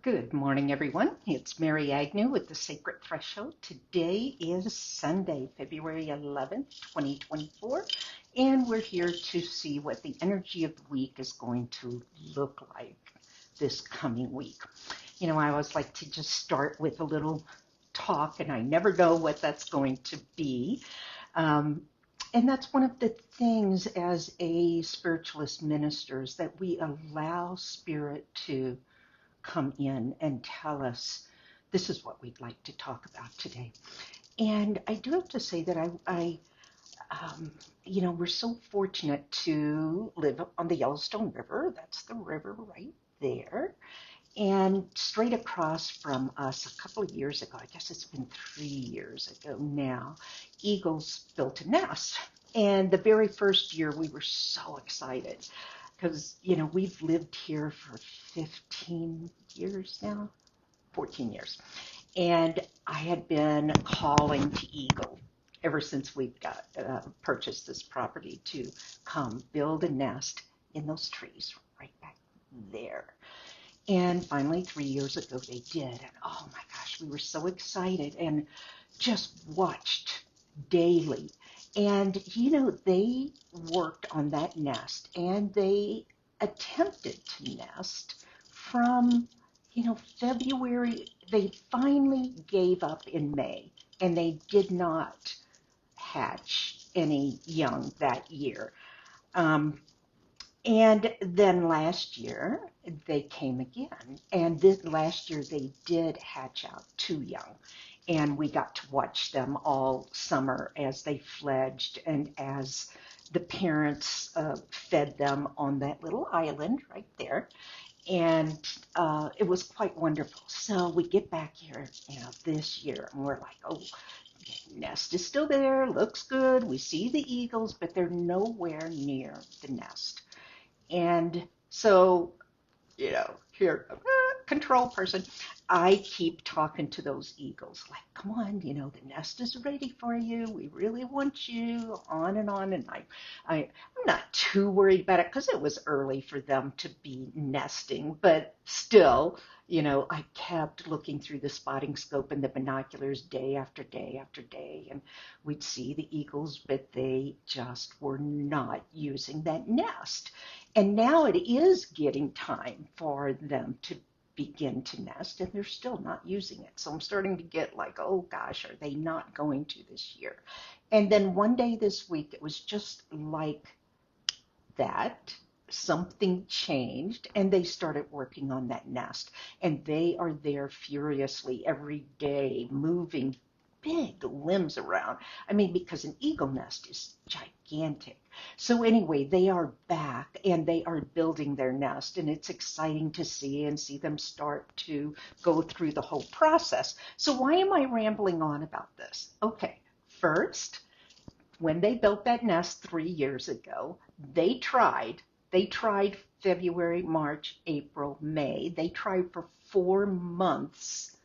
Good morning, everyone. It's Mary Agnew with the Sacred Threshold. Today is Sunday, February 11th, 2024, and we're here to see what the energy of the week is going to look like this coming week. You know, I always like to just start with a little talk, and I never know what that's going to be. And that's one of the things as a spiritualist ministers that we allow Spirit to come in and tell us this is what we'd like to talk about today. And I do have to say that we're so fortunate to live on the Yellowstone River. That's the river right there. And straight across from us a couple of years ago, I guess it's been 3 years ago now, eagles built a nest. And the very first year we were so excited because, we've lived here for 15 years now, 14 years. And I had been calling to Eagle ever since we got purchased this property to come build a nest in those trees right back there. And finally, 3 years ago, they did. And oh my gosh, we were so excited and just watched daily. And, they worked on that nest and they attempted to nest from, February. They finally gave up in May and they did not hatch any young that year. And then last year they came again, and last year they did hatch out 2 young, and we got to watch them all summer as they fledged and as the parents fed them on that little island right there, and it was quite wonderful. So we get back here, this year, and we're like, oh, nest is still there, looks good. We see the eagles, but they're nowhere near the nest. And so, here, control person, I keep talking to those eagles, like, come on, the nest is ready for you. We really want you, on. And I'm not too worried about it because it was early for them to be nesting, but still, I kept looking through the spotting scope and the binoculars day after day after day, and we'd see the eagles, but they just were not using that nest. And now it is getting time for them to begin to nest, and they're still not using it. So I'm starting to get like, oh gosh, are they not going to this year? And then one day this week, it was just like that. Something changed, and they started working on that nest. And they are there furiously every day, moving big limbs around. I mean, because an eagle nest is gigantic. So anyway, they are back and they are building their nest, and it's exciting to see them start to go through the whole process. So why am I rambling on about this? Okay, first, when they built that nest 3 years ago, they tried February, March, April, May. They tried for 4 months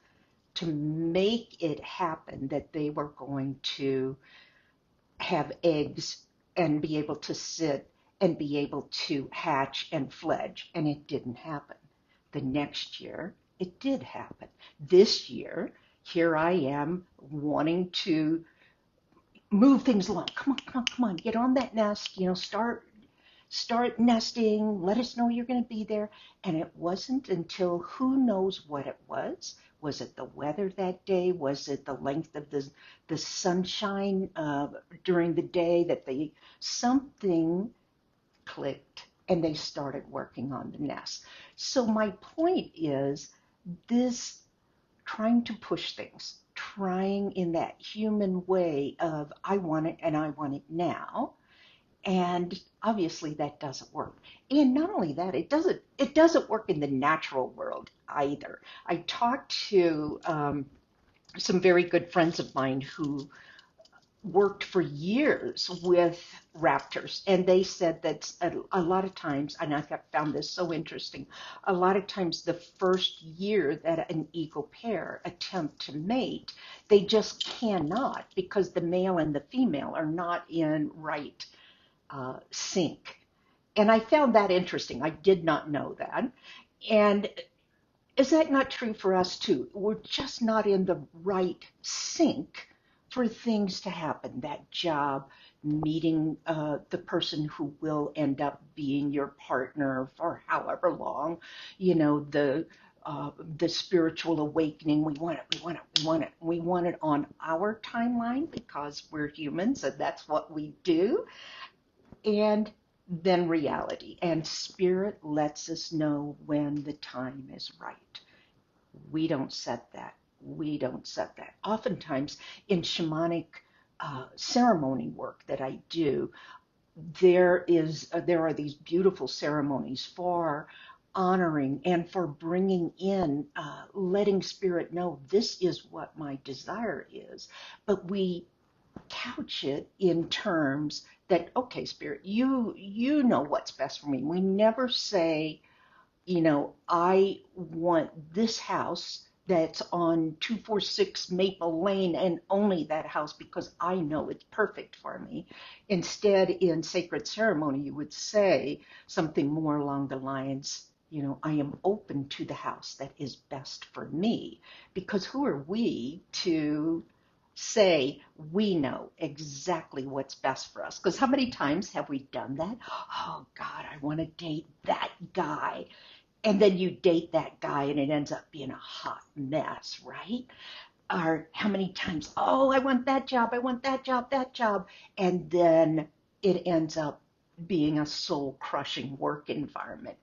to make it happen that they were going to have eggs and be able to sit and be able to hatch and fledge, and it didn't happen. The next year, it did happen. This year, here I am wanting to move things along. Come on, get on that nest, start nesting, let us know you're going to be there. And it wasn't until who knows what it was. Was it the weather that day? Was it the length of the sunshine during the day that something clicked and they started working on the nest? So my point is this trying to push things, trying in that human way of I want it and I want it now. And obviously that doesn't work. And not only that, it doesn't work in the natural world either. I talked to some very good friends of mine who worked for years with raptors, and they said that a lot of times, and I found this so interesting, a lot of times the first year that an eagle pair attempt to mate, they just cannot because the male and the female are not in right sync. And I found that interesting. I did not know that. And Is that not true for us too? We're just not in the right sync for things to happen. That job, meeting the person who will end up being your partner for however long, you know, the spiritual awakening. We want it, we want it, we want it. We want it on our timeline because we're humans and that's what we do. And then reality. And spirit lets us know when the time is right. We don't set that. We don't set that. Oftentimes in shamanic ceremony work that I do, there are these beautiful ceremonies for honoring and for bringing in, letting spirit know this is what my desire is. But we couch it in terms that, okay, spirit, you know what's best for me. We never say, you know, I want this house that's on 246 Maple Lane and only that house because I know it's perfect for me. Instead, in sacred ceremony, you would say something more along the lines, you know, I am open to the house that is best for me. Because who are we to say we know exactly what's best for us? Because how many times have we done that? Oh God, I want to date that guy. And then you date that guy and it ends up being a hot mess, right? Or how many times, oh, I want that job, I want that job, that job. And then it ends up being a soul crushing work environment.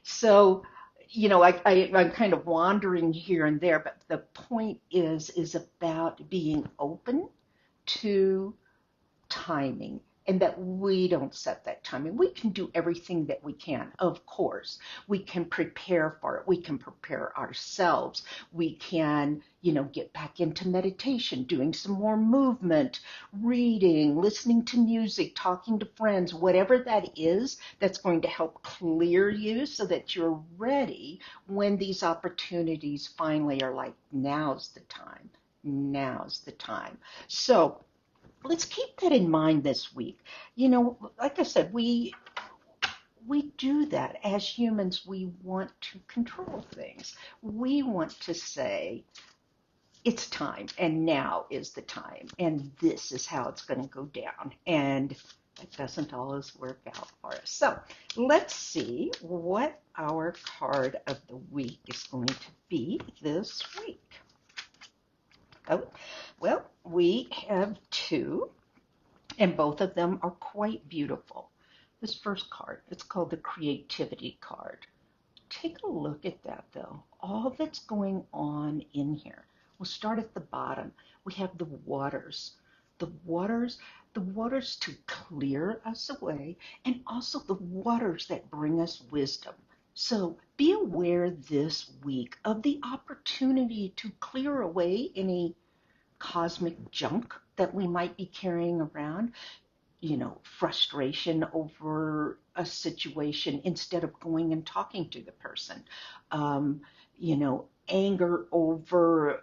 So, you know, I'm kind of wandering here and there, but the point is about being open to timing and that we don't set that timing. We can do everything that we can, of course. We can prepare for it. We can prepare ourselves. We can, you know, get back into meditation, doing some more movement, reading, listening to music, talking to friends, whatever that is that's going to help clear you so that you're ready when these opportunities finally are like, now's the time. Now's the time. So let's keep that in mind this week. You know, like I said, we do that as humans. We want to control things. We want to say it's time and now is the time and this is how it's going to go down. And it doesn't always work out for us. So let's see what our card of the week is going to be this week. Oh, well, we have two. And both of them are quite beautiful. This first card, it's called the Creativity card. Take a look at that, though. All that's going on in here. We'll start at the bottom. We have the waters. The waters to clear us away, and also the waters that bring us wisdom. So be aware this week of the opportunity to clear away any cosmic junk that we might be carrying around, you know, frustration over a situation instead of going and talking to the person, you know, anger over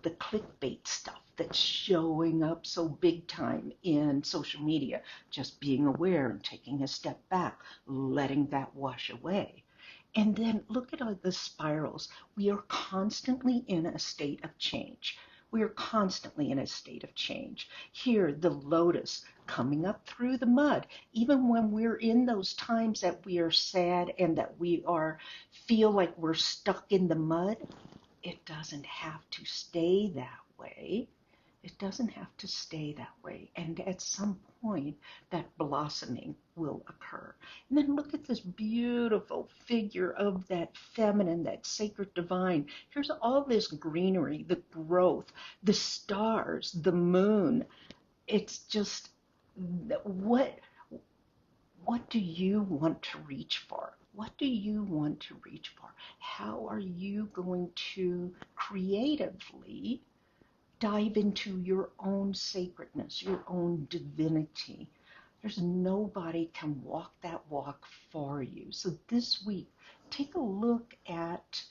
the clickbait stuff that's showing up so big time in social media, just being aware and taking a step back, letting that wash away. And then look at all the spirals. We are constantly in a state of change. We are constantly in a state of change. Here, the lotus coming up through the mud. Even when we're in those times that we are sad and that we feel like we're stuck in the mud, it doesn't have to stay that way. It doesn't have to stay that way. And at some point, that blossoming will occur. And then look at this beautiful figure of that feminine, that sacred divine. Here's all this greenery, the growth, the stars, the moon. It's just, what do you want to reach for? What do you want to reach for? How are you going to creatively dive into your own sacredness, your own divinity? There's nobody can walk that walk for you. So this week, take a look at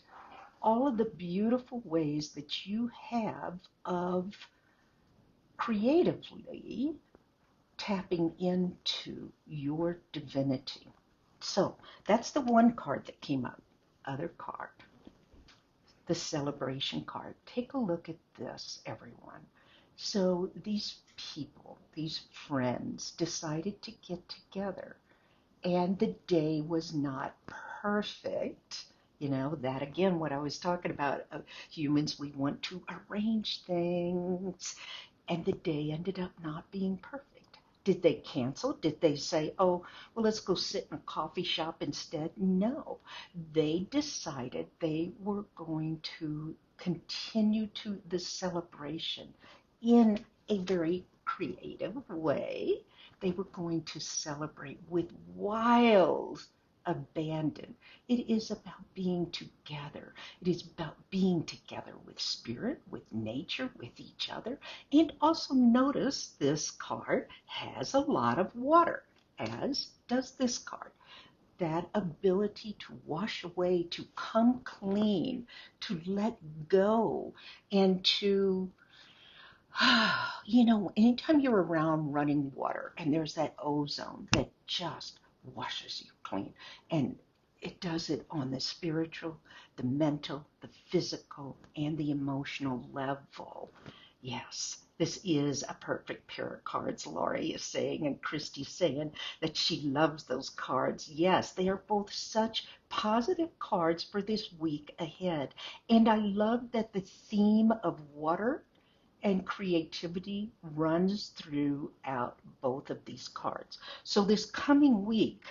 all of the beautiful ways that you have of creatively tapping into your divinity. So that's the one card that came up. other card, the celebration card. Take a look at this, everyone. So these people, these friends, decided to get together, and the day was not perfect. You know, that again, what I was talking about, humans, we want to arrange things, and the day ended up not being perfect. Did they cancel? Did they say, oh, well, let's go sit in a coffee shop instead? No. They decided they were going to continue to the celebration in a very creative way. They were going to celebrate with wild abandon. It is about being together. It is about being together with spirit, with nature, with each other. And also notice this card has a lot of water, as does this card. That ability to wash away, to come clean, to let go, and to anytime you're around running water and there's that ozone that just washes you clean, and it does it on the spiritual, the mental, the physical, and the emotional level. Yes, this is a perfect pair of cards, Laurie is saying, and Christy's saying that she loves those cards. Yes, they are both such positive cards for this week ahead. And I love that the theme of water and creativity runs throughout both of these cards. So this coming week,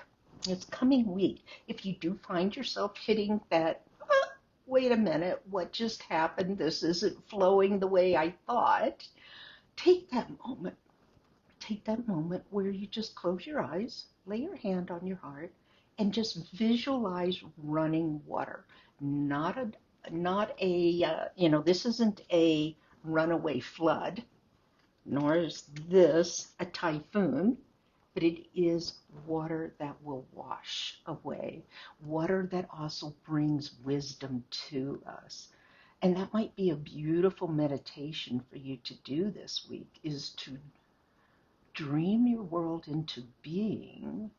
if you do find yourself hitting that, wait a minute, what just happened? This isn't flowing the way I thought. Take that moment. Take that moment where you just close your eyes, lay your hand on your heart, and just visualize running water. This isn't a runaway flood, nor is this a typhoon, but it is water that will wash away, water that also brings wisdom to us. And that might be a beautiful meditation for you to do this week, is to dream your world into being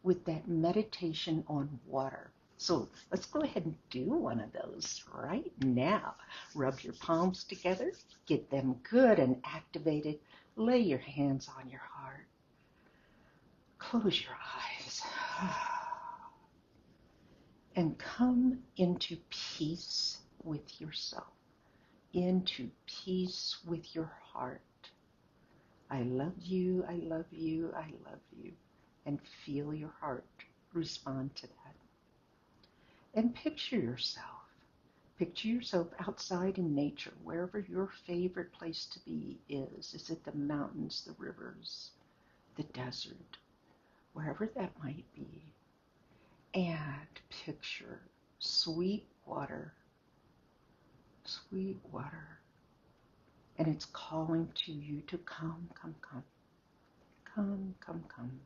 with that meditation on water. So let's go ahead and do one of those right now. Rub your palms together, get them good and activated. Lay your hands on your heart. Close your eyes. And come into peace with yourself, into peace with your heart. I love you, I love you, I love you. And feel your heart respond to that. And picture yourself. Picture yourself outside in nature, wherever your favorite place to be is. Is it the mountains, the rivers, the desert, wherever that might be? And picture sweet water, and it's calling to you to come, come, come, come, come, come.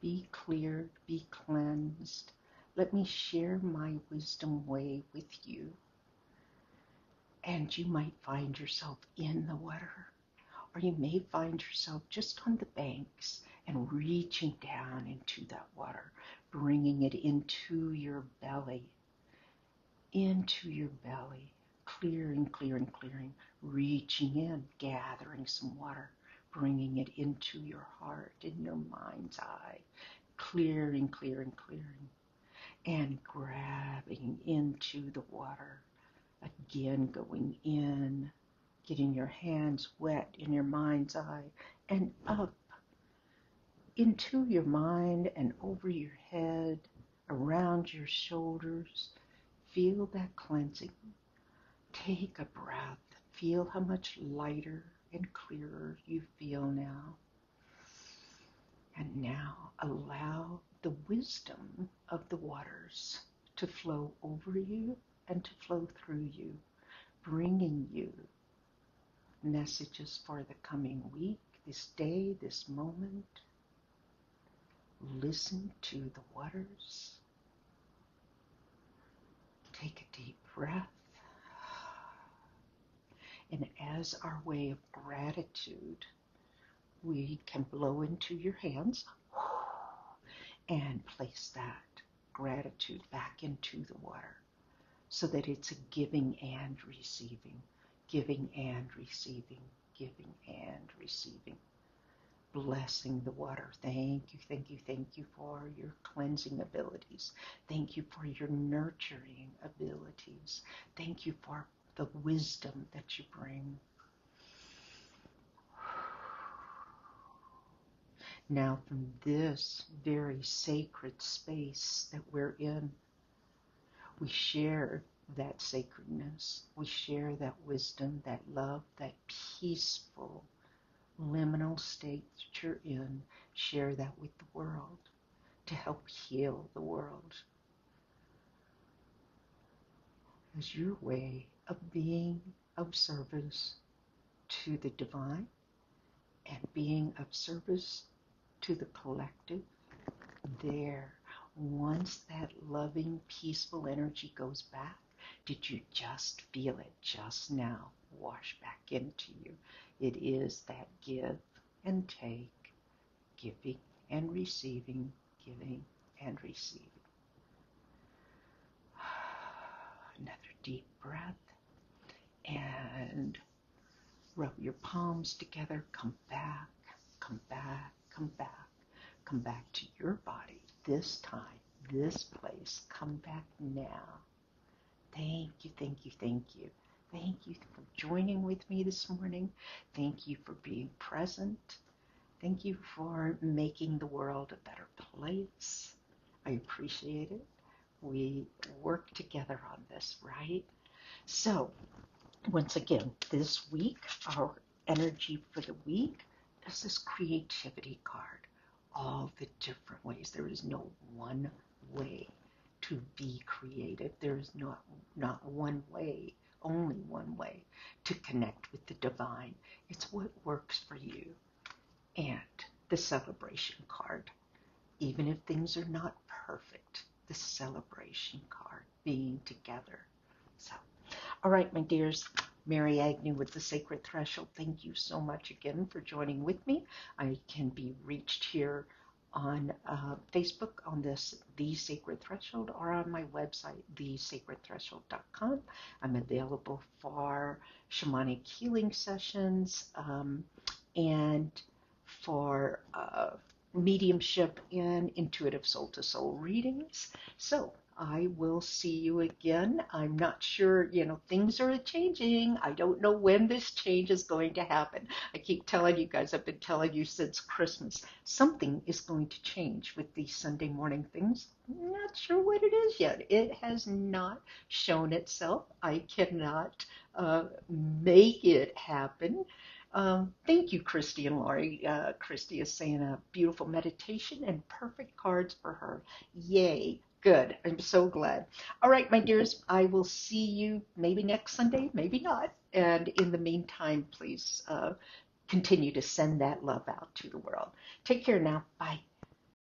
Be cleared, be cleansed. Let me share my wisdom way with you. And you might find yourself in the water, or you may find yourself just on the banks and reaching down into that water, bringing it into your belly, clearing, clearing, clearing, reaching in, gathering some water, bringing it into your heart, in your mind's eye, clearing, clearing, clearing, and grabbing into the water, again going in, getting your hands wet in your mind's eye, and up into your mind and over your head, around your shoulders. Feel that cleansing. Take a breath. Feel how much lighter and clearer you feel now. And now allow the wisdom of the waters to flow over you and to flow through you, bringing you messages for the coming week, this day, this moment. Listen to the waters. Take a deep breath. And as our way of gratitude, we can blow into your hands and place that gratitude back into the water so that it's a giving and receiving, giving and receiving, giving and receiving. Blessing the water. Thank you, thank you, thank you for your cleansing abilities. Thank you for your nurturing abilities. Thank you for the wisdom that you bring. Now, from this very sacred space that we're in, we share that sacredness. We share that wisdom, that love, that peaceful liminal state that you're in. Share that with the world to help heal the world as your way of being of service to the divine and being of service to the collective. There, once that loving, peaceful energy goes back, did you just feel it just now wash back into you? It is that give and take, giving and receiving, giving and receiving. Another deep breath and rub your palms together. Come back, come back, come back. Come back to your body this time, this place. Come back now. Thank you, thank you, thank you. Thank you for joining with me this morning. Thank you for being present. Thank you for making the world a better place. I appreciate it. We work together on this, right? So, once again, this week, our energy for the week is this creativity card. All the different ways. There is no one way to be creative. There is not one way, only one way to connect with the divine. It's what works for you. And the celebration card. Even if things are not perfect, the celebration card, being together. So, all right, my dears, Mary Agnew with the Sacred Threshold. Thank you so much again for joining with me. I can be reached here on Facebook on this The Sacred Threshold, or on my website, thesacredthreshold.com. I'm available for shamanic healing sessions and for mediumship and intuitive soul-to-soul readings. So I will see you again. I'm not sure, things are changing. I don't know when this change is going to happen. I keep telling you guys, I've been telling you since Christmas, something is going to change with these Sunday morning things. I'm not sure what it is yet. It has not shown itself. I cannot make it happen. Thank you, Christy and Laurie. Christy is saying a beautiful meditation and perfect cards for her. Yay. Good. I'm so glad. All right, my dears, I will see you maybe next Sunday, maybe not. And in the meantime, please continue to send that love out to the world. Take care now. Bye.